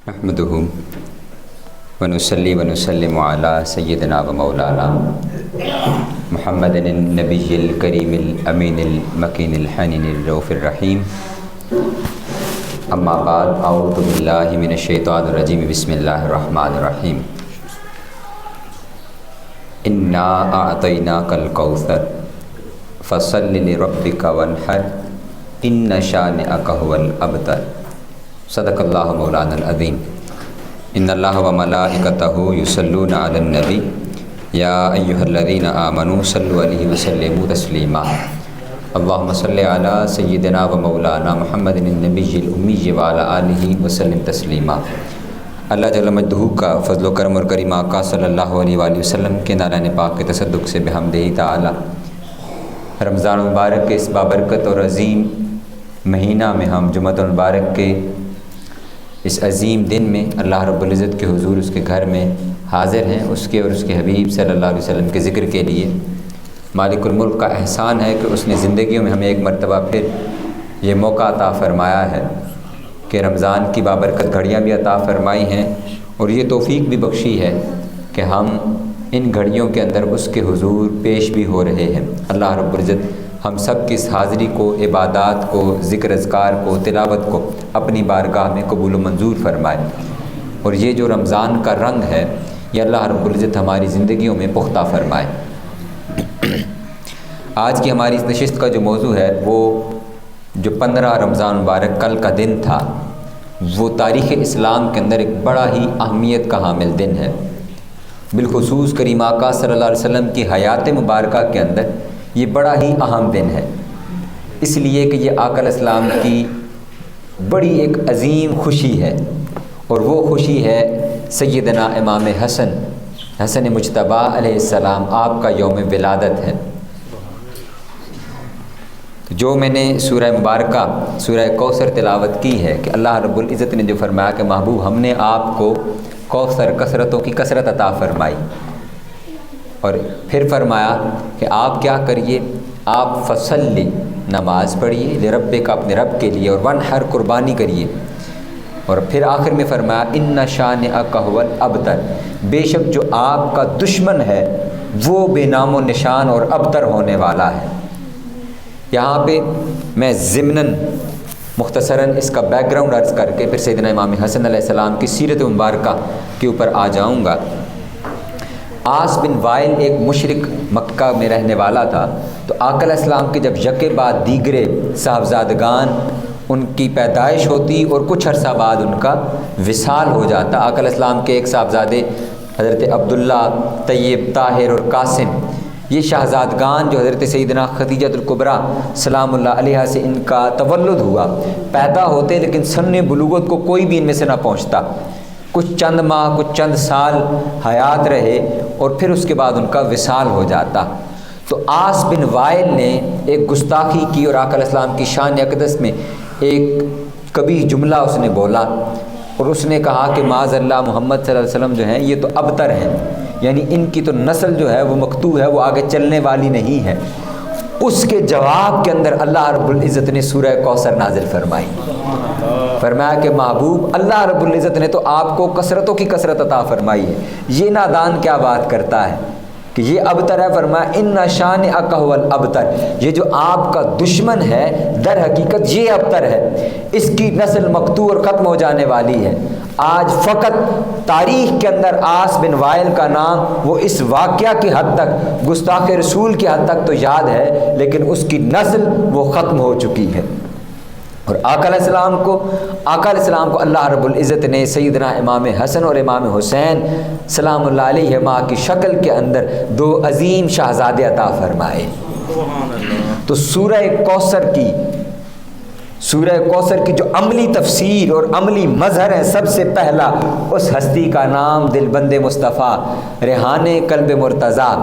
نحمدہ ونصلی ونسلم علی سیدنا و مولانا محمد النبی الکریم الامین المکین الحنین الرؤوف الرحیم اما بعد اعوذ باللہ من الشیطان الرجیم بسم اللہ الرحمن الرحیم انا اعطیناک الکوثر فصل لربک وانحر ان شانئک ھو الابتر صدق اللہ مولانا العظیم ان اللہ و ملائکتہ یصلون علی النبی یا ایھا الذین آمنوا صلوا علیہ وسلموا تسلیما اللہم صلی علی سیدنا و مولانا محمد النبی الامی وعلی آلہ وسلم تسلیما۔ اللہ جل مجدہ کا فضل و کرم اور کریم آقا صلی اللہ علیہ وآلہ وسلم کے نالان پاک کے تصدق سے بحمدہ تعالی رمضان مبارک کے اس بابرکت اور عظیم مہینہ میں ہم جمعۃ المبارک کے اس عظیم دن میں اللہ رب العزت کے حضور اس کے گھر میں حاضر ہیں، اس کے اور اس کے حبیب صلی اللہ علیہ وسلم کے ذکر کے لیے۔ مالک الملک کا احسان ہے کہ اس نے زندگیوں میں ہمیں ایک مرتبہ پھر یہ موقع عطا فرمایا ہے کہ رمضان کی بابرکت گھڑیاں بھی عطا فرمائی ہیں، اور یہ توفیق بھی بخشی ہے کہ ہم ان گھڑیوں کے اندر اس کے حضور پیش بھی ہو رہے ہیں۔ اللہ رب العزت ہم سب کی اس حاضری کو، عبادات کو، ذکر اذکار کو، تلاوت کو اپنی بارگاہ میں قبول و منظور فرمائے، اور یہ جو رمضان کا رنگ ہے یہ اللہ رب العزت ہماری زندگیوں میں پختہ فرمائے۔ آج کی ہماری اس نشست کا جو موضوع ہے وہ جو 15 رمضان مبارک کل کا دن تھا، وہ تاریخ اسلام کے اندر ایک بڑا ہی اہمیت کا حامل دن ہے۔ بالخصوص کریم آقا صلی اللہ علیہ وسلم کی حیات مبارکہ کے اندر یہ بڑا ہی اہم دن ہے، اس لیے کہ یہ آقا علیہ السلام کی بڑی ایک عظیم خوشی ہے، اور وہ خوشی ہے سیدنا امام حسن مجتبیٰ علیہ السلام، آپ کا یوم ولادت ہے۔ جو میں نے سورہ مبارکہ سورہ کوثر تلاوت کی ہے کہ اللہ رب العزت نے جو فرمایا کہ محبوب ہم نے آپ کو کوثر کثرتوں کی کثرت عطا فرمائی، اور پھر فرمایا کہ آپ کیا کریے، آپ فصلی نماز پڑھیے لربک اپنے رب کے لیے، اور وانحر قربانی کریے، اور پھر آخر میں فرمایا ان شانئک ھو الابتر، بے شک جو آپ کا دشمن ہے وہ بے نام و نشان اور ابتر ہونے والا ہے۔ یہاں پہ میں ضمناً مختصراً اس کا بیک گراؤنڈ عرض کر کے پھر سیدنا امام حسن علیہ السلام کی سیرت مبارکہ کے اوپر آ جاؤں گا۔ عاص بن وائل ایک مشرک مکہ میں رہنے والا تھا، تو آقا علیہ السلام کے جب یکے بعد دیگرے صاحبزادگان ان کی پیدائش ہوتی اور کچھ عرصہ بعد ان کا وصال ہو جاتا۔ آقا علیہ السلام کے ایک صاحبزادے حضرت عبداللہ، طیب، طاہر اور قاسم، یہ شہزادگان جو حضرت سیدنا خدیجہ الکبریٰ سلام اللہ علیہا سے ان کا تولد ہوا، پیدا ہوتے لیکن سن بلوغت کو کوئی بھی ان میں سے نہ پہنچتا، کچھ چند ماہ کچھ چند سال حیات رہے اور پھر اس کے بعد ان کا وصال ہو جاتا۔ تو عاص بن وائل نے ایک گستاخی کی اور آقا علیہ السلام کی شان اقدس میں ایک قبیح جملہ اس نے بولا، اور اس نے کہا کہ معاذ اللہ محمد صلی اللہ علیہ وسلم جو ہیں یہ تو ابتر ہیں، یعنی ان کی تو نسل جو ہے وہ مقطوع ہے، وہ آگے چلنے والی نہیں ہے۔ اس کے جواب کے اندر اللہ رب العزت نے سورہ کوثر نازل فرمائی، فرمایا کہ محبوب اللہ رب العزت نے تو آپ کو کثرتوں کی کثرت عطا فرمائی ہے، یہ نادان کیا بات کرتا ہے کہ یہ ابتر ہے، فرمایا ان شانئک ھو الابتر، یہ جو آپ کا دشمن ہے در حقیقت یہ ابتر ہے، اس کی نسل مقطوع اور ختم ہو جانے والی ہے۔ آج فقط تاریخ کے اندر عاص بن وائل کا نام وہ اس واقعہ کی حد تک، گستاخ رسول کی حد تک تو یاد ہے، لیکن اس کی نسل وہ ختم ہو چکی ہے۔ اور آقا علیہ السلام کو اللہ رب العزت نے سیدنا امام حسن اور امام حسین سلام اللہ علیہما کی شکل کے اندر دو عظیم شہزادے عطا فرمائے۔ تو سورہ کوثر کی جو عملی تفسیر اور عملی مظہر ہے، سب سے پہلا اس ہستی کا نام دلبند مصطفیٰ، ریحان قلب مرتضیٰ،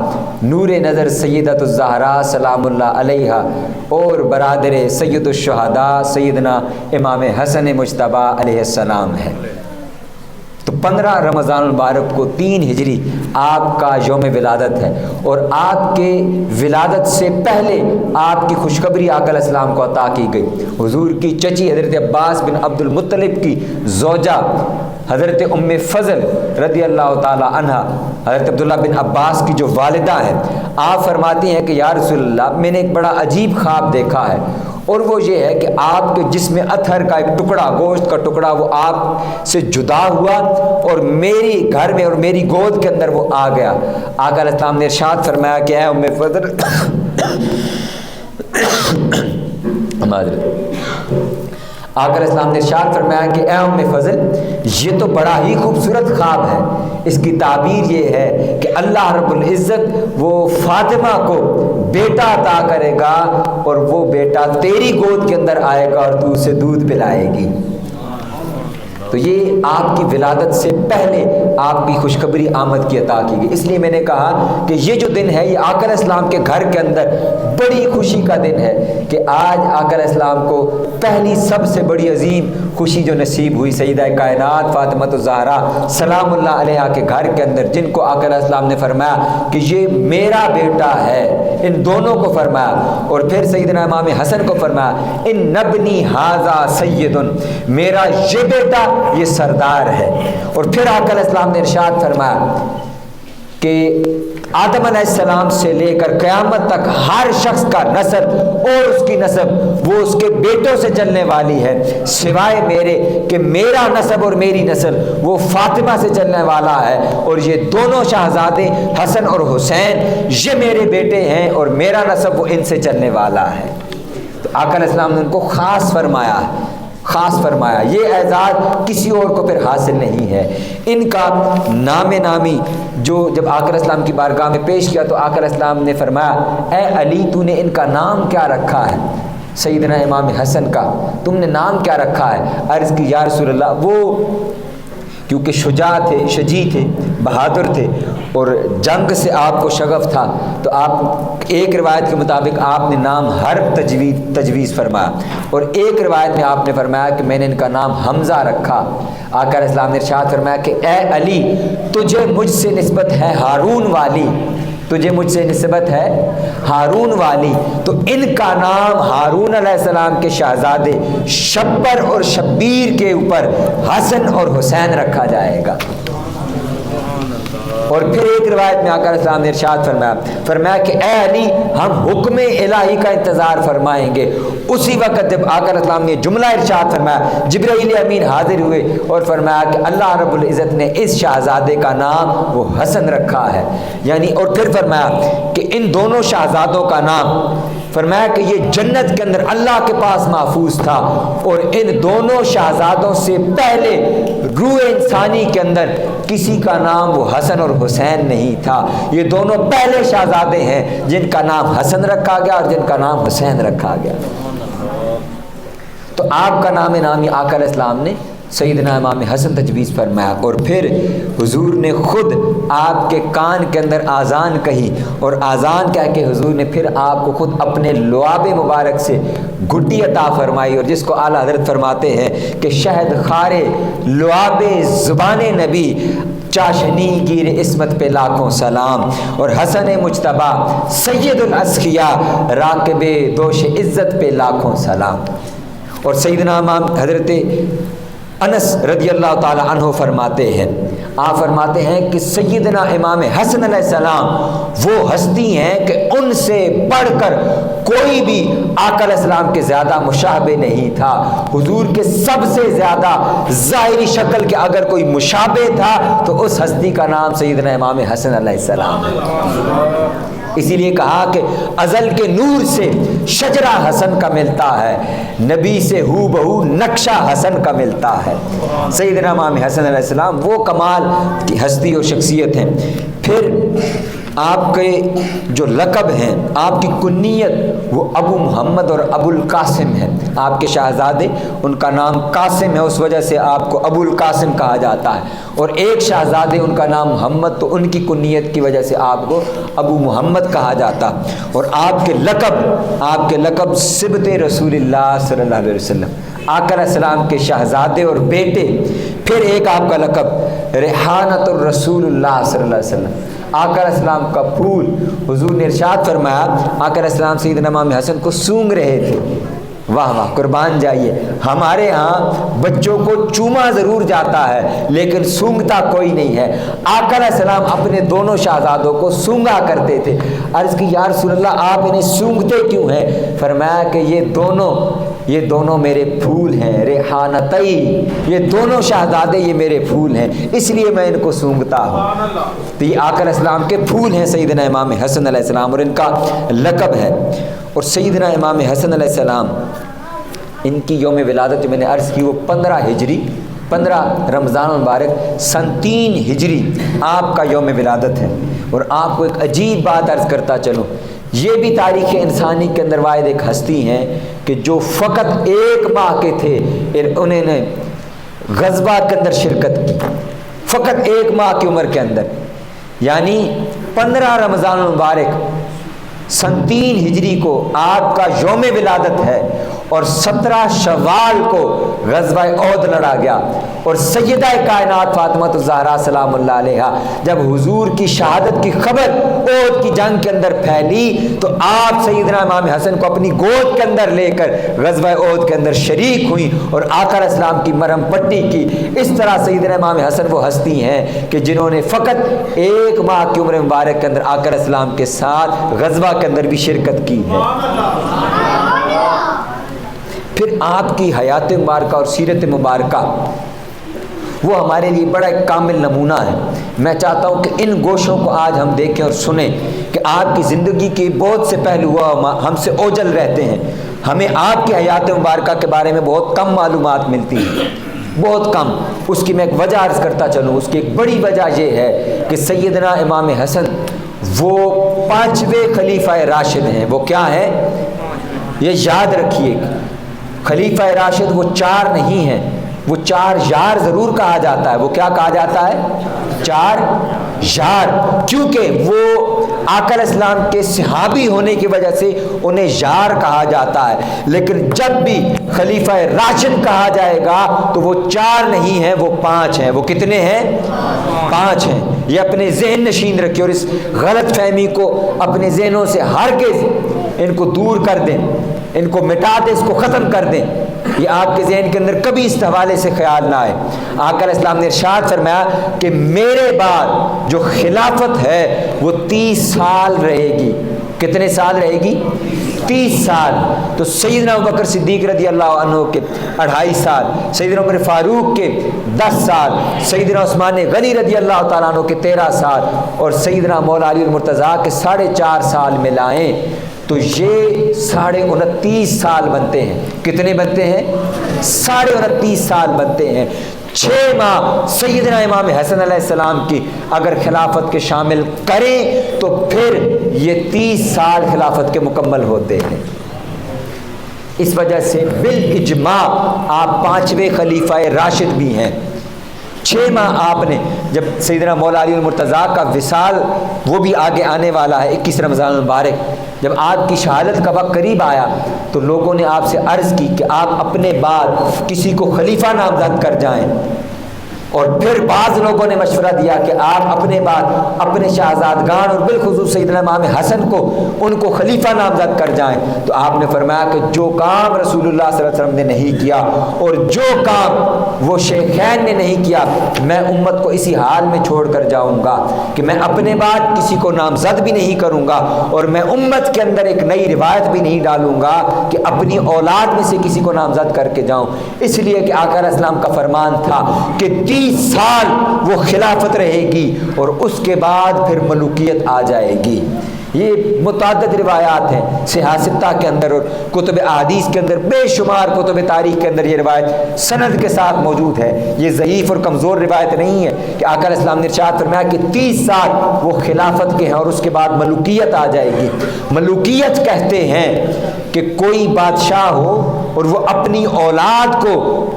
نور نظر سیدۃ الزہراء سلام اللہ علیہا، اور برادر سید الشہداء سیدنا امام حسن مجتبیٰ علیہ السلام ہے۔ تو 15 رمضان المبارک کو 3 ہجری آپ کا یوم ولادت ہے، اور آپ کے ولادت سے پہلے آپ کی خوشخبری آقا علیہ السلام کو عطا کی گئی۔ حضور کی چچی حضرت عباس بن عبد المطلب کی زوجہ حضرت ام فضل رضی اللہ تعالی عنہ، حضرت عبداللہ بن عباس کی جو والدہ ہیں، آپ فرماتی ہیں کہ یا رسول اللہ، میں نے ایک بڑا عجیب خواب دیکھا ہے، اور وہ یہ ہے کہ آپ کے جسم اتھر کا ایک ٹکڑا، گوشت کا ٹکڑا، وہ آپ سے جدا ہوا اور میری گھر میں اور میری گود کے اندر وہ آ گیا۔ آقا علیہ السلام نے ارشاد فرمایا کہ اے ام فضل آقا علیہ السلام نے ارشاد فرمایا کہ اے ام فضل، یہ تو بڑا ہی خوبصورت خواب ہے۔ اس کی تعبیر یہ ہے کہ اللہ رب العزت وہ فاطمہ کو بیٹا عطا کرے گا، اور وہ بیٹا تیری گود کے اندر آئے گا اور تو اسے دودھ پلائے گی۔ تو یہ آپ کی ولادت سے پہلے آپ کی خوشخبری آمد کی عطا کی گئی۔ اس لیے میں نے کہا کہ یہ جو دن ہے، یہ آقا علیہ السلام کے گھر کے اندر بڑی خوشی کا دن ہے کہ آج آقا علیہ السلام کو پہلی سب سے بڑی عظیم خوشی جو نصیب ہوئی سیدہ کائنات فاطمہ الزہرا سلام اللہ علیہا کے گھر کے اندر، جن کو آقا علیہ السلام نے فرمایا کہ یہ میرا بیٹا ہے، ان دونوں کو فرمایا، اور پھر سیدنا امام حسن کو فرمایا ان نبنی ھذا سید، میرا یہ بیٹا یہ سردار ہے۔ اور پھر آقا علیہ السلام نے ارشاد فرمایا کہ آدم علیہ السلام سے لے کر قیامت تک ہر شخص کا نسب اور اس کی نسب وہ اس کے بیٹوں سے چلنے والی ہے، سوائے میرے کہ میرا نسب اور میری نسل وہ فاطمہ سے چلنے والا ہے، اور یہ دونوں شہزادے حسن اور حسین یہ میرے بیٹے ہیں، اور میرا نسب وہ ان سے چلنے والا ہے۔ تو آقا علیہ السلام نے ان کو خاص فرمایا، خاص فرمایا، یہ اعزاز کسی اور کو پھر حاصل نہیں ہے۔ ان کا نام نامی جو جب آقا علیہ السلام کی بارگاہ میں پیش کیا تو آقا علیہ السلام نے فرمایا اے علی، تو نے ان کا نام کیا رکھا ہے؟ سیدنا امام حسن کا تم نے نام کیا رکھا ہے؟ عرض کی یا رسول اللہ، وہ کیونکہ شجاع تھے، شجیع تھے، بہادر تھے، اور جنگ سے آپ کو شغف تھا، تو آپ ایک روایت کے مطابق آپ نے نام حرب تجویز فرمایا، اور ایک روایت میں آپ نے فرمایا کہ میں نے ان کا نام حمزہ رکھا۔ آقا علیہ السلام نے ارشاد فرمایا کہ اے علی، تجھے مجھ سے نسبت ہے ہارون والی، تجھے مجھ سے نسبت ہے ہارون والی، تو ان کا نام ہارون علیہ السلام کے شہزادے شبر اور شبیر کے اوپر حسن اور حسین رکھا جائے گا۔ اور پھر ایک روایت میں آقا علیہ السلام نے ارشاد فرمایا کہ اے علی، ہم حکم الہی کا انتظار فرمائیں گے۔ اسی وقت جب آقا علیہ السلام نے جملہ ارشاد فرمایا، جبرائیل امین حاضر ہوئے اور فرمایا کہ اللہ رب العزت نے اس شہزادے کا نام وہ حسن رکھا ہے، یعنی، اور پھر فرمایا کہ ان دونوں شہزادوں کا نام، فرمایا کہ یہ جنت کے اندر اللہ کے پاس محفوظ تھا، اور ان دونوں شہزادوں سے پہلے روح انسانی کے اندر کسی کا نام وہ حسن اور حسین نہیں تھا۔ یہ دونوں پہلے شہزادے ہیں جن کا نام حسن رکھا گیا اور جن کا نام حسین رکھا گیا۔ تو آپ کا نام نامی آقا علیہ السلام نے سیدنا امام حسن تجویز فرمایا، اور پھر حضور نے خود آپ کے کان کے اندر آذان کہی، اور آذان کہہ کے حضور نے پھر آپ کو خود اپنے لعاب مبارک سے گھٹی عطا فرمائی، اور جس کو اعلیٰ حضرت فرماتے ہیں کہ شہد خارے لعاب زبان نبی، چاشنی گیر عصمت پہ لاکھوں سلام، اور حسن مجتبیٰ سید الاسخیاء راکب دوش عزت پہ لاکھوں سلام۔ اور سیدنا امام حضرت انس رضی اللہ تعالی عنہ فرماتے ہیں، آپ فرماتے ہیں کہ سیدنا امام حسن علیہ السلام وہ ہستی ہیں کہ ان سے بڑھ کر کوئی بھی آقا علیہ السلام کے زیادہ مشابہ نہیں تھا۔ حضور کے سب سے زیادہ ظاہری شکل کے اگر کوئی مشابہ تھا تو اس ہستی کا نام سیدنا امام حسن علیہ السلام ہے۔ اسی لیے کہا کہ ازل کے نور سے شجرہ حسن کا ملتا ہے، نبی سے ہو بہو نقشہ حسن کا ملتا ہے۔ سیدنا امام حسن علیہ السلام وہ کمال کی ہستی اور شخصیت ہیں۔ پھر آپ کے جو لقب ہیں، آپ کی کنیت وہ ابو محمد اور ابو القاسم ہے۔ آپ کے شہزادے، ان کا نام قاسم ہے، اس وجہ سے آپ کو ابو القاسم کہا جاتا ہے، اور ایک شہزادے ان کا نام محمد، تو ان کی کنیت کی وجہ سے آپ کو ابو محمد کہا جاتا۔ اور آپ کے لقب صبت رسول اللہ صلی اللہ علیہ وسلم، آقا علیہ السلام کے شہزادے اور بیٹے. پھر ایک آپ کا لقب ریحانۃ الرسول اللہ صلی اللہ علیہ وسلم، آقا علیہ السلام کا پھول. حضور نے ارشاد فرمایا آقا علیہ السلام سیدنا امام حسن کو سونگ رہے تھے. واہ واہ، قربان جائیے. ہمارے ہاں بچوں کو چوما ضرور جاتا ہے لیکن سونگتا کوئی نہیں ہے. آقا علیہ السلام اپنے دونوں شہزادوں کو سونگا کرتے تھے. عرض کی یا رسول اللہ آپ انہیں سونگتے کیوں ہیں؟ فرمایا کہ یہ دونوں میرے پھول ہیں، ریحانتئی، یہ دونوں شہزادے یہ میرے پھول ہیں، اس لیے میں ان کو سونگتا ہوں. تو یہ آقا علیہ السلام کے پھول ہیں سیدنا امام حسن علیہ السلام، اور ان کا لقب ہے. اور سیدنا امام حسن علیہ السلام ان کی یوم ولادت جو میں نے عرض کی وہ 15 ہجری، 15 رمضان المبارک سن 3 ہجری آپ کا یوم ولادت ہے. اور آپ کو ایک عجیب بات عرض کرتا چلوں، یہ بھی تاریخ انسانی کے اندر واحد ایک ہستی ہیں کہ جو فقط 1 ماہ کے تھے، انہوں نے غزوہ کے اندر شرکت کی، فقط 1 ماہ کی عمر کے اندر. یعنی 15 رمضان المبارک سن 3 ہجری کو آپ کا یوم ولادت ہے، اور 17 شوال کو غزوہ احد لڑا گیا. اور سیدہ کائنات فاطمہ الزہرا سلام اللہ علیہا جب حضور کی شہادت کی خبر احد کی جنگ کے اندر پھیلی تو آپ سیدنا امام حسن کو اپنی گود کے اندر لے کر غزوہ احد کے اندر شریک ہوئی اور آقا علیہ السلام کی مرہم پٹی کی. اس طرح سیدنا امام حسن وہ ہستی ہیں کہ جنہوں نے فقط 1 ماہ کی عمر مبارک کے اندر آقا علیہ السلام کے ساتھ غزوہ کے اندر بھی شرکت کی ہے. پھر آپ کی حیات مبارکہ اور سیرت مبارکہ وہ ہمارے لیے بڑا ایک کامل نمونہ ہے. میں چاہتا ہوں کہ ان گوشوں کو آج ہم دیکھیں اور سنیں کہ آپ کی زندگی کے بہت سے پہلو ہم سے اوجھل رہتے ہیں. ہمیں آپ کی حیات مبارکہ کے بارے میں بہت کم معلومات ملتی ہیں، بہت کم. اس کی میں ایک وجہ عرض کرتا چلوں. اس کی ایک بڑی وجہ یہ ہے کہ سیدنا امام حسن وہ 5ویں خلیفہ راشد ہیں. وہ کیا ہیں یہ یاد رکھیے. خلیفہ راشد وہ 4 نہیں ہیں، وہ 4 یار ضرور کہا جاتا ہے. وہ کیا کہا جاتا ہے؟ 4 یار، کیونکہ وہ آقا علیہ السلام کے صحابی ہونے کی وجہ سے انہیں یار کہا جاتا ہے. لیکن جب بھی خلیفہ راشد کہا جائے گا تو وہ 4 نہیں ہیں، وہ 5 ہیں. وہ کتنے ہیں؟ 5 ہیں. یہ اپنے ذہن نشین رکھیں اور اس غلط فہمی کو اپنے ذہنوں سے ہرگز ان کو دور کر دیں، ان کو مٹا دیں، اس کو ختم کر دیں. یہ آپ کے ذہن کے اندر کبھی اس حوالے سے خیال نہ آئے. آقا علیہ السلام نے ارشاد فرمایا کہ میرے بعد جو خلافت ہے وہ 30 سال رہے گی. کتنے سال رہے گی؟ 30 سال. تو سیدنا ابوبکر صدیق رضی اللہ عنہ کے 2.5 سال، سیدنا عمر فاروق کے 10 سال، سیدنا عثمان غنی رضی اللہ تعالیٰ عنہ کے 13 سال، اور سیدنا مولا علی المرتضیٰ کے 4.5 سال ملائیں تو یہ 29.5 سال بنتے ہیں. کتنے بنتے ہیں؟ 29.5 سال بنتے ہیں. 6 ماہ سیدنا امام حسن علیہ السلام کی اگر خلافت کے شامل کریں تو پھر یہ 30 سال خلافت کے مکمل ہوتے ہیں. اس وجہ سے بالاجماع آپ 5ویں خلیفہ راشد بھی ہیں. 6 ماہ آپ نے، جب سیدنا مولا علی المرتضیٰ کا وصال وہ بھی آگے آنے والا ہے 21 رمضان المبارک، جب آپ کی شہادت کا وقت قریب آیا تو لوگوں نے آپ سے عرض کی کہ آپ اپنے بعد کسی کو خلیفہ نامزد کر جائیں. اور پھر بعض لوگوں نے مشورہ دیا کہ آپ اپنے بعد اپنے شہزادگان اور بالخصوص سیدنا امام حسن کو ان کو خلیفہ نامزد کر جائیں. تو آپ نے فرمایا کہ جو کام رسول اللہ صلی اللہ علیہ وسلم نے نہیں کیا اور جو کام وہ شیخین نے نہیں کیا، میں امت کو اسی حال میں چھوڑ کر جاؤں گا کہ میں اپنے بعد کسی کو نامزد بھی نہیں کروں گا، اور میں امت کے اندر ایک نئی روایت بھی نہیں ڈالوں گا کہ اپنی اولاد میں سے کسی کو نامزد کر کے جاؤں. اس لیے کہ آقا علیہ السلام کا فرمان تھا کہ 30 سال وہ خلافت رہے گی اور اس کے بعد پھر ملوکیت آ جائے گی. یہ متعدد روایات ہیں صحاح ستہ کے اندر اور کتب احادیث کے اندر، بے شمار کتب تاریخ کے اندر یہ روایت سند کے ساتھ موجود ہے. یہ ضعیف اور کمزور روایت نہیں ہے کہ آقا علیہ السلام نے ارشاد فرمایا کہ 30 سال وہ خلافت کے ہیں اور اس کے بعد ملوکیت آ جائے گی. ملوکیت کہتے ہیں کہ کوئی بادشاہ ہو اور وہ اپنی اولاد کو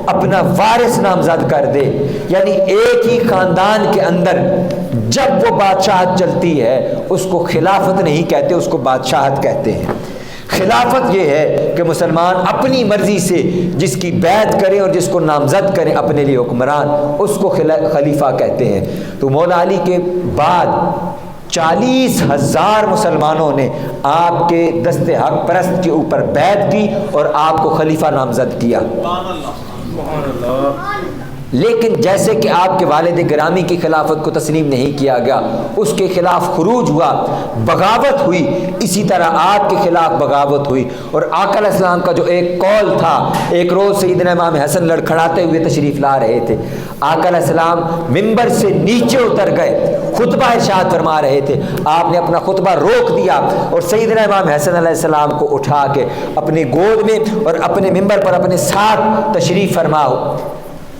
اپنا وارث نامزد کر دے. یعنی ایک ہی خاندان کے اندر جب وہ بادشاہت چلتی ہے اس کو خلافت نہیں کہتے، اس کو بادشاہت کہتے ہیں. خلافت یہ ہے کہ مسلمان اپنی مرضی سے جس کی بیعت کرے اور جس کو نامزد کرے اپنے لیے حکمران، اس کو خلیفہ کہتے ہیں۔ تو مولا علی کے بعد 40,000 مسلمانوں نے آپ کے دست حق پرست کے اوپر بیعت کی اور آپ کو خلیفہ نامزد کیا۔ لیکن جیسے کہ آپ کے والد گرامی کی خلافت کو تسلیم نہیں کیا گیا، اس کے خلاف خروج ہوا، بغاوت ہوئی، اسی طرح آپ کے خلاف بغاوت ہوئی۔ اور آقا علیہ السلام کا جو ایک قول تھا، ایک روز سیدنا امام حسن لڑکھڑاتے ہوئے تشریف لا رہے تھے، آقا علیہ السلام ممبر سے نیچے اتر گئے، خطبہ ارشاد فرما رہے تھے، آپ نے اپنا خطبہ روک دیا اور سیدنا امام حسن علیہ السلام کو اٹھا کے اپنی گود میں اور اپنے ممبر پر اپنے ساتھ تشریف فرما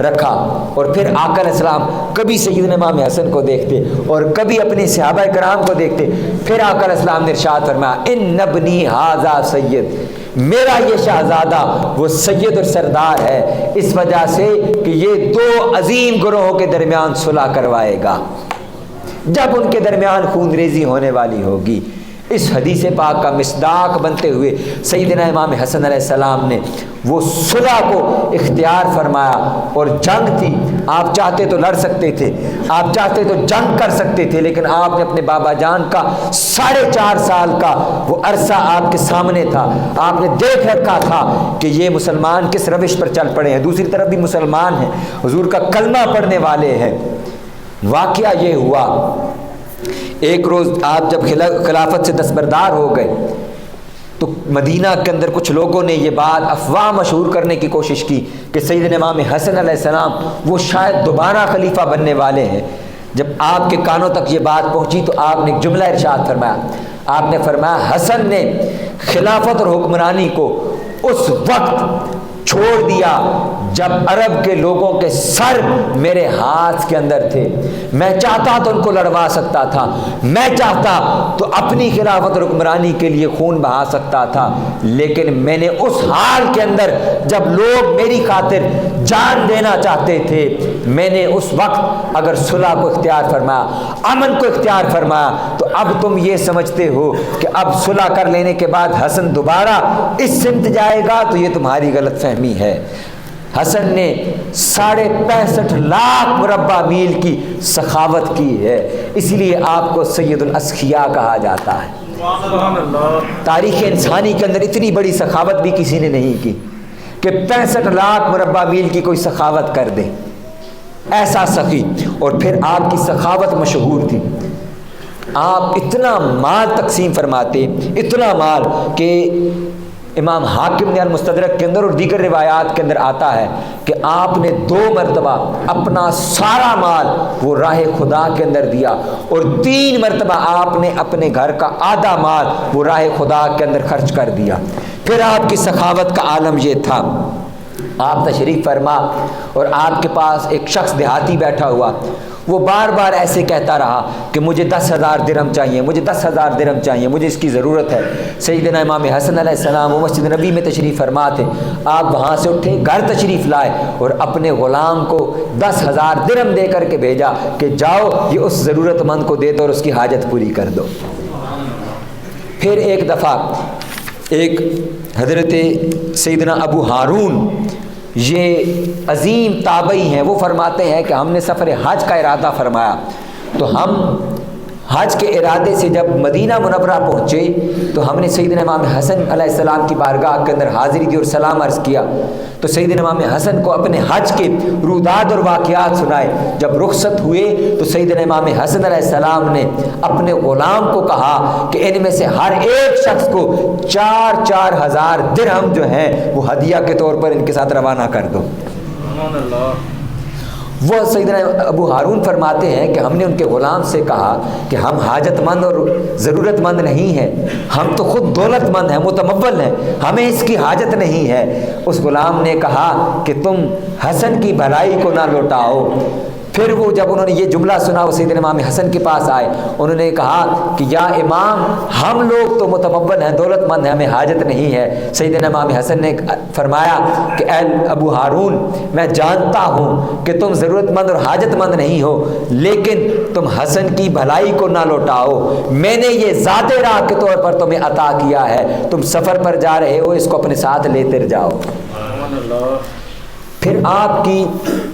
رکھا۔ اور پھر آقا علیہ السلام کبھی سیدنا امام حسن کو دیکھتے اور کبھی اپنے صحابہ کرام کو دیکھتے، پھر آقا علیہ السلام نے ارشاد فرمایا ان ابنی ھذا سید، میرا یہ شہزادہ وہ سید اور سردار ہے، اس وجہ سے کہ یہ دو عظیم گروہوں کے درمیان صلح کروائے گا جب ان کے درمیان خون ریزی ہونے والی ہوگی۔ اس حدیث پاک کا مصداق بنتے ہوئے سیدنا امام حسن علیہ السلام نے وہ صلح کو اختیار فرمایا، اور جنگ تھی، آپ چاہتے تو لڑ سکتے تھے، آپ چاہتے تو جنگ کر سکتے تھے، لیکن آپ نے اپنے بابا جان کا 4.5 سال کا وہ عرصہ آپ کے سامنے تھا، آپ نے دیکھ رکھا تھا کہ یہ مسلمان کس روش پر چل پڑے ہیں، دوسری طرف بھی مسلمان ہیں، حضور کا کلمہ پڑھنے والے ہیں۔ واقعہ یہ ہوا، ایک روز آپ جب خلافت سے دستبردار ہو گئے تو مدینہ کے اندر کچھ لوگوں نے یہ بات افواہ مشہور کرنے کی کوشش کی کہ سیدنا امام حسن علیہ السلام وہ شاید دوبارہ خلیفہ بننے والے ہیں۔ جب آپ کے کانوں تک یہ بات پہنچی تو آپ نے ایک جملہ ارشاد فرمایا، آپ نے فرمایا حسن نے خلافت اور حکمرانی کو اس وقت چھوڑ دیا جب عرب کے لوگوں کے سر میرے ہاتھ کے اندر تھے، میں چاہتا تو ان کو لڑوا سکتا تھا، میں چاہتا تو اپنی خلافت اور حکمرانی کے لیے خون بہا سکتا تھا، لیکن میں نے اس حال کے اندر جب لوگ میری خاطر جان دینا چاہتے تھے، میں نے اس وقت اگر صلح کو اختیار فرمایا، امن کو اختیار فرمایا، تو اب تم یہ سمجھتے ہو کہ اب صلح کر لینے کے بعد حسن دوبارہ اس سمت جائے گا، تو یہ تمہاری غلط فہمی ہے۔ حسن نے 65.5 لاکھ مربع میل کی سخاوت کی ہے، اس لیے آپ کو سید الاسخیاء کہا جاتا ہے۔ تاریخ انسانی کے اندر اتنی بڑی سخاوت بھی کسی نے نہیں کی کہ 65 لاکھ مربع میل کی کوئی سخاوت کر دے، ایسا سخی۔ اور پھر آپ کی سخاوت مشہور تھی، آپ اتنا مال تقسیم فرماتے، اتنا مال کہ امام حاکم نے المستدرک کے اندر اور دیگر روایات کے اندر آتا ہے کہ آپ نے 2 مرتبہ اپنا سارا مال وہ راہ خدا کے اندر دیا، اور 3 مرتبہ آپ نے اپنے گھر کا آدھا مال وہ راہ خدا کے اندر خرچ کر دیا۔ پھر آپ کی سخاوت کا عالم یہ تھا، آپ تشریف فرما اور آپ کے پاس ایک شخص دیہاتی بیٹھا ہوا، وہ بار بار ایسے کہتا رہا کہ مجھے 10,000 درہم چاہیے، مجھے 10,000 درہم چاہیے، مجھے اس کی ضرورت ہے۔ سیدنا امام حسن علیہ السلام وہ مسجد نبی میں تشریف فرما تھے، آپ وہاں سے اٹھے، گھر تشریف لائے اور اپنے غلام کو 10,000 درہم دے کر کے بھیجا کہ جاؤ یہ اس ضرورت مند کو دے دو اور اس کی حاجت پوری کر دو۔ پھر ایک دفعہ ایک حضرت سیدنا ابو ہارون، یہ عظیم تابعی ہیں، وہ فرماتے ہیں کہ ہم نے سفر حج کا ارادہ فرمایا، تو ہم حج کے ارادے سے جب مدینہ منورہ پہنچے تو ہم نے سیدنا امام حسن علیہ السلام کی بارگاہ کے اندر حاضری دی اور سلام عرض کیا، تو سیدنا امام حسن کو اپنے حج کے روداد اور واقعات سنائے۔ جب رخصت ہوئے تو سیدنا امام حسن علیہ السلام نے اپنے غلام کو کہا کہ ان میں سے ہر ایک شخص کو 4,000 درہم جو ہیں وہ ہدیہ کے طور پر ان کے ساتھ روانہ کر دو۔ وہ سیدنا ابو ہارون فرماتے ہیں کہ ہم نے ان کے غلام سے کہا کہ ہم حاجت مند اور ضرورت مند نہیں ہیں، ہم تو خود دولت مند ہیں، متمول ہیں، ہمیں اس کی حاجت نہیں ہے۔ اس غلام نے کہا کہ تم حسن کی بھلائی کو نہ لوٹاؤ۔ پھر وہ جب انہوں نے یہ جملہ سنا، وہ سیدنا امام حسن کے پاس آئے، انہوں نے کہا کہ یا امام ہم لوگ تو متمول ہیں، دولت مند ہیں، ہمیں حاجت نہیں ہے۔ سیدنا امام حسن نے فرمایا کہ اے ابو ہارون، میں جانتا ہوں کہ تم ضرورت مند اور حاجت مند نہیں ہو، لیکن تم حسن کی بھلائی کو نہ لوٹاؤ، میں نے یہ ذات راہ کے طور پر تمہیں عطا کیا ہے، تم سفر پر جا رہے ہو، اس کو اپنے ساتھ لیتے جاؤ۔ پھر آپ کی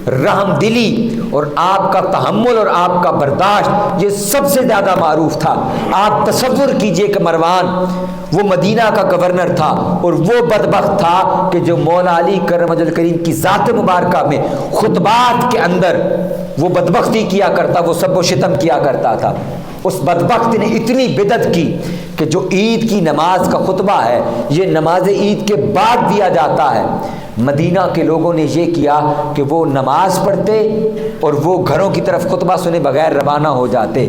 رحم دلی اور آپ کا تحمل اور آپ کا برداشت یہ سب سے زیادہ معروف تھا۔ آپ تصور کیجئے کہ مروان وہ مدینہ کا گورنر تھا اور وہ بدبخت تھا کہ جو مولا علی کرم وجہ الکریم کی ذات مبارکہ میں خطبات کے اندر وہ بدبختی کیا کرتا، وہ سب و شتم کیا کرتا تھا۔ اس بدبخت نے اتنی بدعت کی کہ جو عید کی نماز کا خطبہ ہے یہ نماز عید کے بعد دیا جاتا ہے۔ مدینہ کے لوگوں نے یہ کیا کہ وہ نماز پڑھتے اور وہ گھروں کی طرف خطبہ سنے بغیر روانہ ہو جاتے۔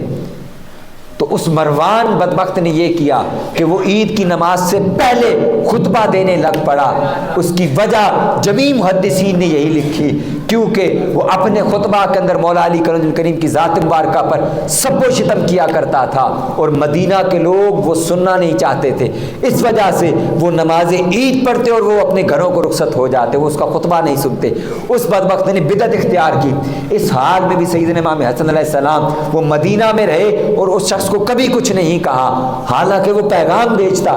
تو اس مروان بدبخت نے یہ کیا کہ وہ عید کی نماز سے پہلے خطبہ دینے لگ پڑا۔ اس کی وجہ جمیع محدثین نے یہی لکھی، کیونکہ وہ اپنے خطبہ کے اندر مولا علی کریم کی ذات مبارکہ پر سب و شتم کیا کرتا تھا اور مدینہ کے لوگ وہ سننا نہیں چاہتے تھے، اس وجہ سے وہ نماز عید پڑھتے اور وہ اپنے گھروں کو رخصت ہو جاتے، وہ اس کا خطبہ نہیں سنتے۔ اس بدبخت نے بدعت اختیار کی۔ اس حال میں بھی سیدنا امام حسن علیہ السلام وہ مدینہ میں رہے اور اس شخص کو کبھی کچھ نہیں کہا، حالانکہ وہ پیغام بھیجتا،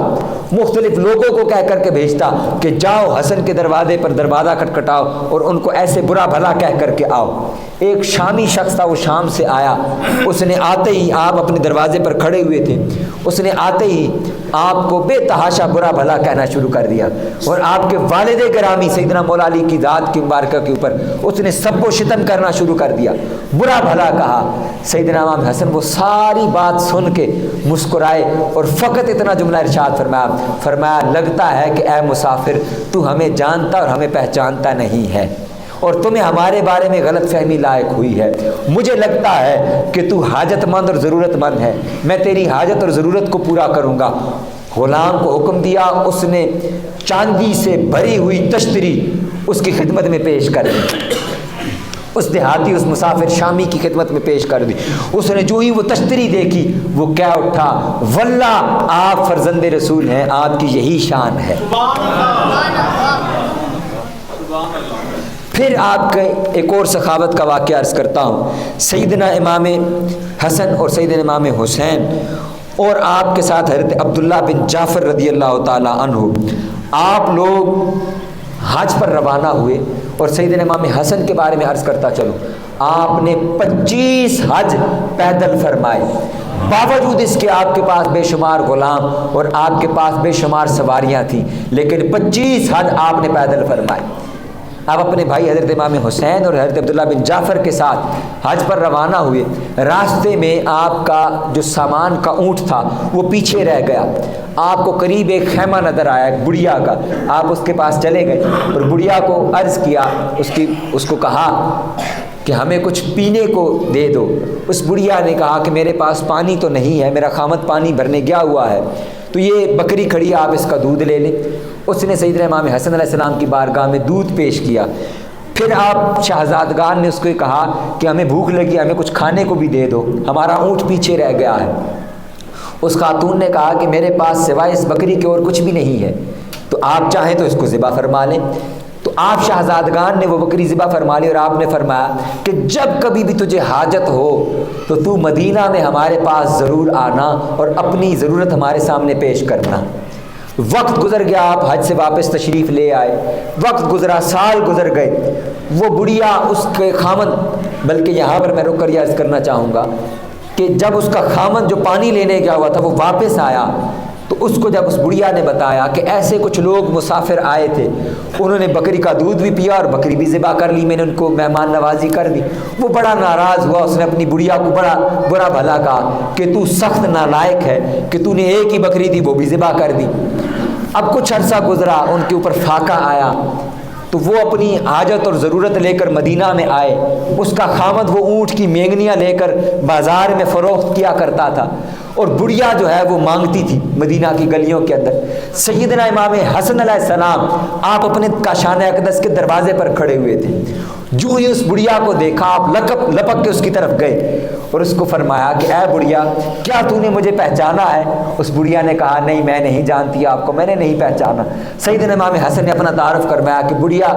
مختلف لوگوں کو کہہ کر کے بھیجتا کہ جاؤ حسن کے دروازے پر دروازہ کھٹکھٹاؤ اور ان کو ایسے برا بھلا کہہ کر کے آؤ۔ ایک شامی شخص تھا، وہ شام سے آیا، اس نے آتے ہی، آپ اپنے دروازے پر کھڑے ہوئے تھے، اس نے آتے ہی آپ کو بے تحاشا برا بھلا کہنا شروع کر دیا اور آپ کے والد گرامی سیدنا مولا علی کی ذات کی مبارکہ کے اوپر اس نے سب و شتم کرنا شروع کر دیا، برا بھلا کہا۔ سیدنا امام حسن وہ ساری بات سن کے مسکرائے اور فقط اتنا جملہ ارشاد فرمایا لگتا ہے کہ اے مسافر تو ہمیں جانتا اور ہمیں پہچانتا نہیں ہے اور تمہیں ہمارے بارے میں غلط فہمی لائق ہوئی ہے، مجھے لگتا ہے کہ تو حاجت مند اور ضرورت مند ہے، میں تیری حاجت اور ضرورت کو پورا کروں گا۔ غلام کو حکم دیا، اس نے چاندی سے بھری ہوئی تشتری اس کی خدمت میں پیش کر دی، اس دیہاتی اس مسافر شامی کی خدمت میں پیش کر دی۔ اس نے جو ہی وہ تشتری دیکھی وہ کہہ اٹھا واللہ آپ فرزند رسول ہیں، آپ کی یہی شان ہے۔ پھر آپ کے ایک اور سخاوت کا واقعہ عرض کرتا ہوں۔ سیدنا امام حسن اور سیدنا امام حسین اور آپ کے ساتھ حضرت عبداللہ بن جعفر رضی اللہ تعالی عنہ، آپ لوگ حج پر روانہ ہوئے اور سیدنا امام حسن کے بارے میں عرض کرتا چلوں، آپ نے 25 حج پیدل فرمائے، باوجود اس کے آپ کے پاس بے شمار غلام اور آپ کے پاس بے شمار سواریاں تھیں، لیکن 25 حج آپ نے پیدل فرمائے۔ آپ اپنے بھائی حضرت امام حسین اور حضرت عبداللہ بن جعفر کے ساتھ حج پر روانہ ہوئے، راستے میں آپ کا جو سامان کا اونٹ تھا وہ پیچھے رہ گیا، آپ کو قریب ایک خیمہ نظر آیا ایک بڑھیا کا، آپ اس کے پاس چلے گئے اور بڑھیا کو عرض کیا، اس کو کہا کہ ہمیں کچھ پینے کو دے دو۔ اس بڑھیا نے کہا کہ میرے پاس پانی تو نہیں ہے، میرا خامد پانی بھرنے گیا ہوا ہے، تو یہ بکری کھڑی ہے، آپ اس کا دودھ لے لیں۔ اس نے سیدنا امام حسن علیہ السلام کی بارگاہ میں دودھ پیش کیا۔ پھر آپ شہزادگان نے اس کو کہا کہ ہمیں بھوک لگی، ہمیں کچھ کھانے کو بھی دے دو، ہمارا اونٹ پیچھے رہ گیا ہے۔ اس خاتون نے کہا کہ میرے پاس سوائے اس بکری کے اور کچھ بھی نہیں ہے، تو آپ چاہیں تو اس کو ذبح فرما لیں۔ تو آپ شہزادگان نے وہ بکری ذبح فرما لی اور آپ نے فرمایا کہ جب کبھی بھی تجھے حاجت ہو تو تو مدینہ میں ہمارے پاس ضرور آنا اور اپنی ضرورت ہمارے سامنے پیش کرنا۔ وقت گزر گیا، آپ حج سے واپس تشریف لے آئے، وقت گزرا، سال گزر گئے، وہ بڑھیا اس کے خامند، بلکہ یہاں پر میں رک کر یہ عرض کرنا چاہوں گا کہ جب اس کا خامند جو پانی لینے گیا ہوا تھا وہ واپس آیا تو اس کو جب اس بڑھیا نے بتایا کہ ایسے کچھ لوگ مسافر آئے تھے، انہوں نے بکری کا دودھ بھی پیا اور بکری بھی ذبح کر لی، میں نے ان کو مہمان نوازی کر دی، وہ بڑا ناراض ہوا، اس نے اپنی بڑھیا کو بڑا برا بھلا کہا کہ تو سخت نالائق ہے کہ تو نے ایک ہی بکری دی وہ بھی ذبح کر دی۔ اب کچھ عرصہ گزرا، ان کے اوپر فاقہ آیا تو وہ اپنی حاجت اور ضرورت لے کر مدینہ میں آئے۔ اس کا خامد وہ اونٹ کی مینگنیاں لے کر بازار میں فروخت کیا کرتا تھا اور بڑھیا جو ہے وہ مانگتی تھی مدینہ کی گلیوں کے اندر۔ سیدنا امام حسن علیہ السلام آپ اپنے کاشان اقدس کے دروازے پر کھڑے ہوئے تھے، جو ہی اس بڑھیا کو دیکھا آپ لپک کے اس کی طرف گئے اور اس کو فرمایا کہ اے بڑھیا کیا تو نے مجھے پہچانا ہے؟ اس بڑھیا نے کہا نہیں میں نہیں جانتی آپ کو، میں نے نہیں پہچانا۔ سیدنا امام حسن نے اپنا تعارف فرمایا کہ بڑھیا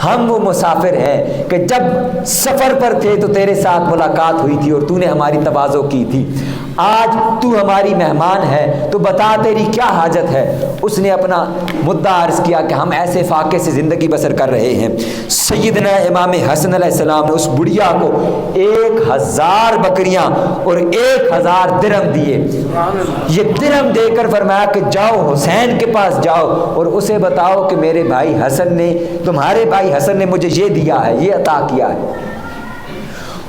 ہم وہ مسافر ہیں کہ جب سفر پر تھے تو تیرے ساتھ ملاقات ہوئی تھی اور تو نے ہماری تواضع کی تھی، آج تو ہماری مہمان ہے تو بتا تیری کیا حاجت ہے؟ اس نے اپنا مدعا عرض کیا کہ ہم ایسے فاقے سے زندگی بسر کر رہے ہیں۔ سیدنا امام حسن علیہ السلام نے اس بڑھیا کو 1000 بکریاں اور 1000 درہم دیے۔ یہ درہم دے کر فرمایا کہ جاؤ حسین کے پاس جاؤ اور اسے بتاؤ کہ میرے بھائی حسن نے، تمہارے بھائی حسن نے مجھے یہ دیا ہے، یہ عطا کیا ہے۔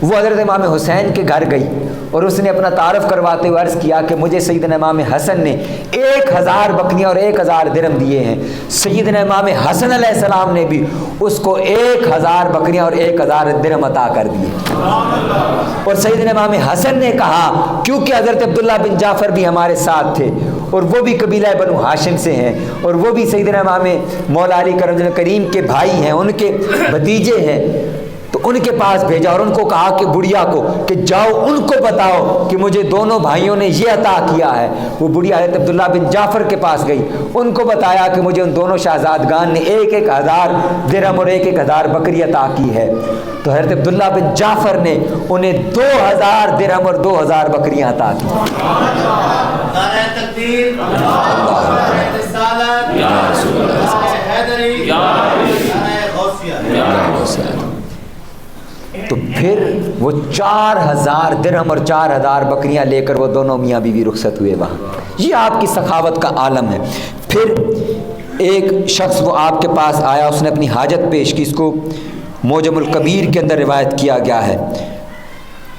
وہ حضرت امام حسین کے گھر گئی اور اس نے اپنا تعارف کرواتے ہوئے عرض کیا کہ مجھے سیدنا امام حسن نے 1000 بکریاں اور 1000 درہم دیے ہیں۔ سیدنا امام حسن علیہ السلام نے بھی اس کو 1000 بکریاں اور 1000 درہم عطا کر دیے۔ اور سیدنا امام حسن نے کہا کیونکہ حضرت عبداللہ بن جعفر بھی ہمارے ساتھ تھے اور وہ بھی قبیلہ بنو ہاشم سے ہیں اور وہ بھی سیدنا امام مولا علی کریم کے بھائی ہیں، ان کے بھتیجے ہیں، تو ان کے پاس بھیجا اور ان کو کہا کہ بڑھیا کو کہ جاؤ ان کو بتاؤ کہ مجھے دونوں بھائیوں نے یہ عطا کیا ہے۔ وہ بڑھیا حضرت عبداللہ بن جعفر کے پاس گئی، ان کو بتایا کہ مجھے ان دونوں شہزادگان نے 1000 درہم اور 1000 بکری عطا کی ہے۔ تو حضرت عبداللہ بن جعفر نے انہیں 2000 درہم اور 2000 بکریاں عطا کی۔ نعرہ تکبیر، نعرہ رسالت، نعرہ حیدری، نعرہ غوثیہ۔ تو پھر وہ 4000 درہم اور 4000 بکریاں لے کر وہ دونوں میاں بیوی رخصت ہوئے وہاں۔ یہ آپ کی سخاوت کا عالم ہے۔ پھر ایک شخص وہ آپ کے پاس آیا، اس نے اپنی حاجت پیش کی، اس کو موجم الکبیر کے اندر روایت کیا گیا ہے،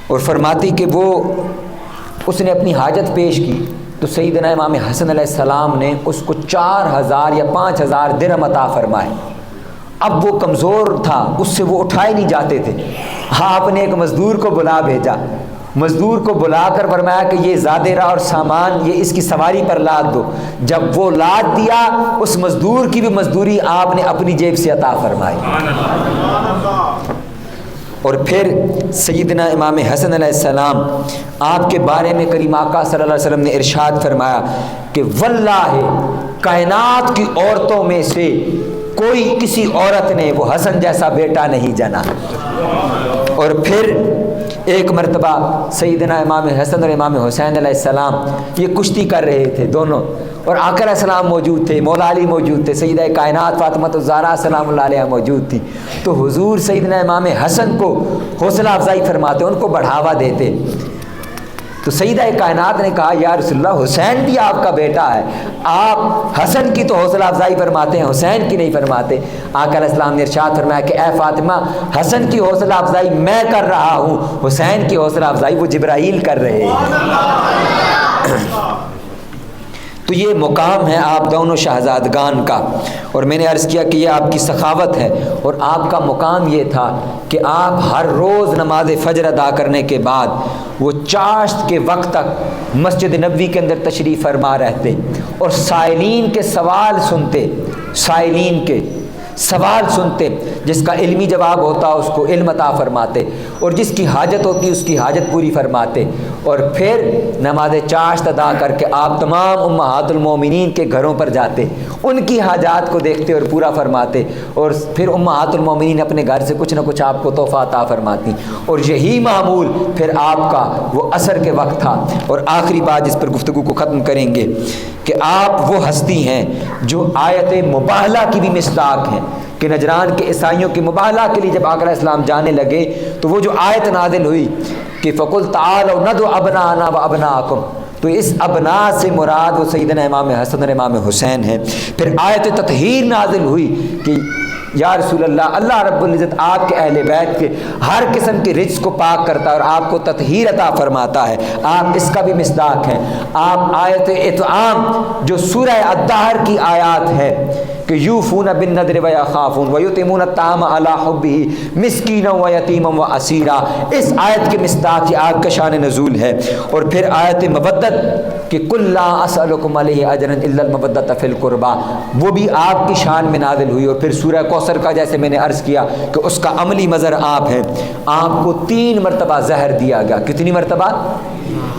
اور فرماتی کہ وہ اس نے اپنی حاجت پیش کی تو سیدنا امام حسن علیہ السلام نے اس کو 4000 یا 5000 درہم عطا فرمائے۔ اب وہ کمزور تھا، اس سے وہ اٹھائے نہیں جاتے تھے۔ آپ نے ایک مزدور کو بلا بھیجا، مزدور کو بلا کر فرمایا کہ یہ زادے راہ اور سامان یہ اس کی سواری پر لاد دو۔ جب وہ لاد دیا، اس مزدور کی بھی مزدوری آپ نے اپنی جیب سے عطا فرمائی۔ اور پھر سیدنا امام حسن علیہ السلام آپ کے بارے میں کریم آقا صلی اللہ علیہ وسلم نے ارشاد فرمایا کہ واللہ کائنات کی عورتوں میں سے کوئی کسی عورت نے وہ حسن جیسا بیٹا نہیں جنا۔ اور پھر ایک مرتبہ سیدنا امام حسن اور امام حسین علیہ السلام یہ کشتی کر رہے تھے دونوں، اور آقا علیہ السلام موجود تھے، مولا علی موجود تھے، سیدہ کائنات فاطمہ الزہرا سلام اللہ علیہ موجود تھی۔ تو حضور سیدنا امام حسن کو حوصلہ افزائی فرماتے، ان کو بڑھاوا دیتے۔ تو سیدہ کائنات نے کہا یا رسول اللہ حسین بھی آپ کا بیٹا ہے، آپ حسن کی تو حوصلہ افزائی فرماتے ہیں، حسین کی نہیں فرماتے۔ آقا علیہ السلام نے ارشاد فرمایا کہ اے فاطمہ حسن کی حوصلہ افزائی میں کر رہا ہوں، حسین کی حوصلہ افزائی وہ جبرائیل کر رہے ہیں۔ تو یہ مقام ہے آپ دونوں شہزادگان کا، اور میں نے عرض کیا کہ یہ آپ کی سخاوت ہے، اور آپ کا مقام یہ تھا کہ آپ ہر روز نماز فجر ادا کرنے کے بعد وہ چاشت کے وقت تک مسجد نبوی کے اندر تشریف فرما رہتے اور سائلین کے سوال سنتے، سائلین کے سوال سنتے، جس کا علمی جواب ہوتا اس کو علم عطا فرماتے، اور جس کی حاجت ہوتی اس کی حاجت پوری فرماتے، اور پھر نماز چاشت ادا کر کے آپ تمام امہات المومنین کے گھروں پر جاتے، ان کی حاجات کو دیکھتے اور پورا فرماتے، اور پھر امہات المومنین اپنے گھر سے کچھ نہ کچھ آپ کو تحفہ عطا فرماتی، اور یہی معمول پھر آپ کا وہ عصر کے وقت تھا۔ اور آخری بات جس پر گفتگو کو ختم کریں گے کہ آپ وہ ہستی ہیں جو آیت مباہلہ کی بھی مصداق ہیں، کہ نجران کے عیسائیوں کی مباہلہ کے لیے جب آقا علیہ السلام جانے لگے تو وہ جو آیت نازل ہوئی کہ فَقُلْ تَعَالَوْا نَدْعُ أَبْنَاءَنَا وَأَبْنَاءَكُمْ، تو اس ابنا سے مراد وہ سیدنا امام حسن اور امام حسین ہیں۔ پھر آیت تطہیر نازل ہوئی کہ یا رسول اللہ، اللہ رب العزت آپ کے اہل بیت کے ہر قسم کے رجس کو پاک کرتا ہے اور آپ کو تطہیر عطا فرماتا ہے، آپ اس کا بھی مصداق ہیں۔ آپ آیت اطعام جو سورہ الدہر کی آیات ہے کہ یوفون بالنذر ویخافون ویطعمون الطعام علی حبہ مسکینا ویتیما واسیرا، اس آیت کے مصداق یہ آپ کا شان نزول ہے۔ اور پھر آیت مودت کہ قل لا اسألکم علیہ اجرا الا المودۃ فی القربى، وہ بھی آپ کی شان میں نازل ہوئی۔ اور پھر سورہ کوثر کا جیسے میں نے عرض کیا کہ اس کا عملی مظہر آپ ہیں، آپ کو 3 مرتبہ زہر دیا گیا۔ کتنی مرتبہ؟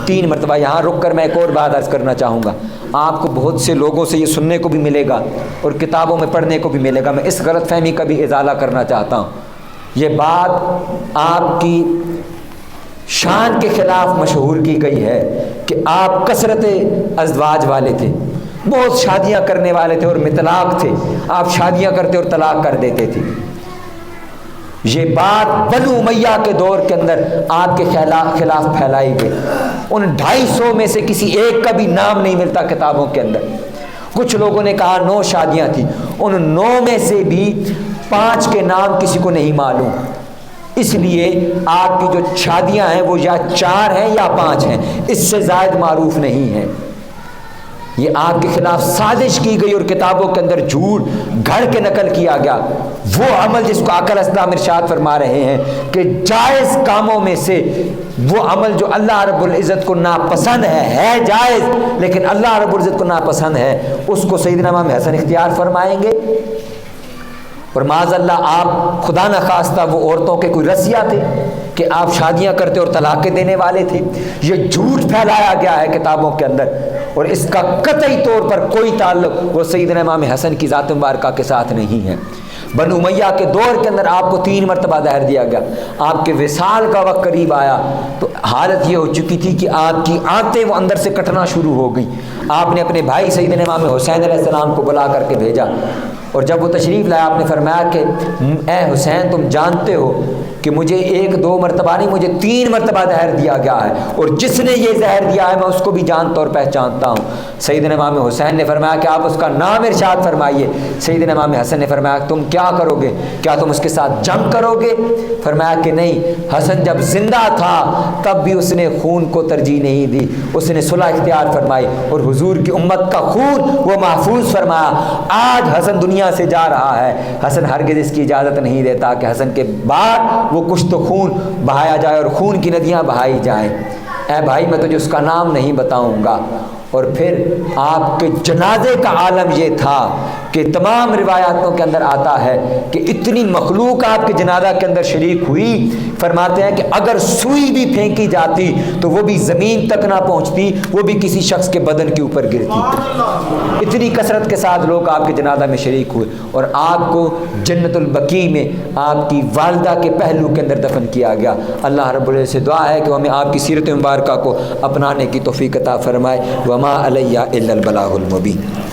3 مرتبہ۔ یہاں رک کر میں ایک اور بات عرض کرنا چاہوں گا، آپ کو بہت سے لوگوں سے یہ سننے کو بھی ملے گا اور کتابوں میں پڑھنے کو بھی ملے گا، میں اس غلط فہمی کا بھی ازالہ کرنا چاہتا ہوں۔ یہ بات آپ کی شان کے خلاف مشہور کی گئی ہے کہ آپ کثرت ازواج والے تھے، بہت شادیاں کرنے والے تھے اور مطلاق تھے، آپ شادیاں کرتے اور طلاق کر دیتے تھے۔ یہ بات بنو امیہ کے دور کے اندر آپ کے خلاف پھیلائی گئی۔ ان 250 میں سے کسی ایک کا بھی نام نہیں ملتا کتابوں کے اندر۔ کچھ لوگوں نے کہا 9 شادیاں تھیں، ان 9 میں سے بھی 5 کے نام کسی کو نہیں معلوم۔ اس لیے آپ کی جو شادیاں ہیں وہ یا 4 ہیں یا 5 ہیں، اس سے زائد معروف نہیں ہیں۔ یہ آپ کے خلاف سازش کی گئی اور کتابوں کے اندر جھوٹ گھڑ کے نقل کیا گیا۔ وہ عمل جس کو آقا علیہ السلام ارشاد فرما رہے ہیں کہ جائز کاموں میں سے وہ عمل جو اللہ رب العزت کو ناپسند ہے جائز، لیکن اللہ رب العزت کو ناپسند ہے، اس کو سیدنا امام حسن اختیار فرمائیں گے۔ اور معاذ اللہ آپ خدا نخواستہ وہ عورتوں کے کوئی رسیا تھے کہ آپ شادیاں کرتے اور طلاقیں دینے والے تھے۔ یہ جھوٹ پھیلایا گیا ہے کتابوں کے اندر، اور اس کا قطعی طور پر کوئی تعلق وہ سیدنا امام حسن کی ذات مبارکہ کے ساتھ نہیں ہے۔ بنو امیہ کے دور کے اندر آپ کو 3 مرتبہ زہر دیا گیا۔ آپ کے وصال کا وقت قریب آیا تو حالت یہ ہو چکی تھی کہ آپ کی آنتیں وہ اندر سے کٹنا شروع ہو گئیں۔ آپ نے اپنے بھائی سیدنا امام حسین علیہ السلام کو بلا کر کے بھیجا، اور جب وہ تشریف لایا آپ نے فرمایا کہ اے حسین تم جانتے ہو کہ مجھے 1-2 مرتبہ نہیں، مجھے 3 مرتبہ زہر دیا گیا ہے، اور جس نے یہ زہر دیا ہے میں اس کو بھی جانتا اور پہچانتا ہوں۔ سیدنا امام حسین نے فرمایا کہ آپ اس کا نام ارشاد فرمائیے۔ سیدنا امام حسن نے فرمایا تم کیا کرو گے؟ کیا تم اس کے ساتھ جنگ کرو گے؟ فرمایا کہ نہیں، حسن جب زندہ تھا تب بھی اس نے خون کو ترجیح نہیں دی، اس نے صلح اختیار فرمائی اور حضور کی امت کا خون وہ محفوظ فرمایا۔ آج حسن دنیا سے جا رہا ہے، حسن ہرگز اس کی اجازت نہیں دیتا کہ حسن کے بعد وہ کچھ تو خون بہایا جائے اور خون کی ندیاں بہائی جائیں۔ اے بھائی میں تجھے اس کا نام نہیں بتاؤں گا۔ اور پھر آپ کے جنازے کا عالم یہ تھا کہ تمام روایاتوں کے اندر آتا ہے کہ اتنی مخلوق آپ کے جنازہ کے اندر شریک ہوئی، فرماتے ہیں کہ اگر سوئی بھی پھینکی جاتی تو وہ بھی زمین تک نہ پہنچتی، وہ بھی کسی شخص کے بدن کے اوپر گرتی۔ اتنی کثرت کے ساتھ لوگ آپ کے جنازہ میں شریک ہوئے، اور آپ کو جنت البقیع میں آپ کی والدہ کے پہلو کے اندر دفن کیا گیا۔ اللہ رب العزت سے دعا ہے کہ ہمیں آپ کی سیرت مبارکہ کو اپنانے کی توفیق عطا فرمائے۔ وما علیہ الا البلاغ المبین۔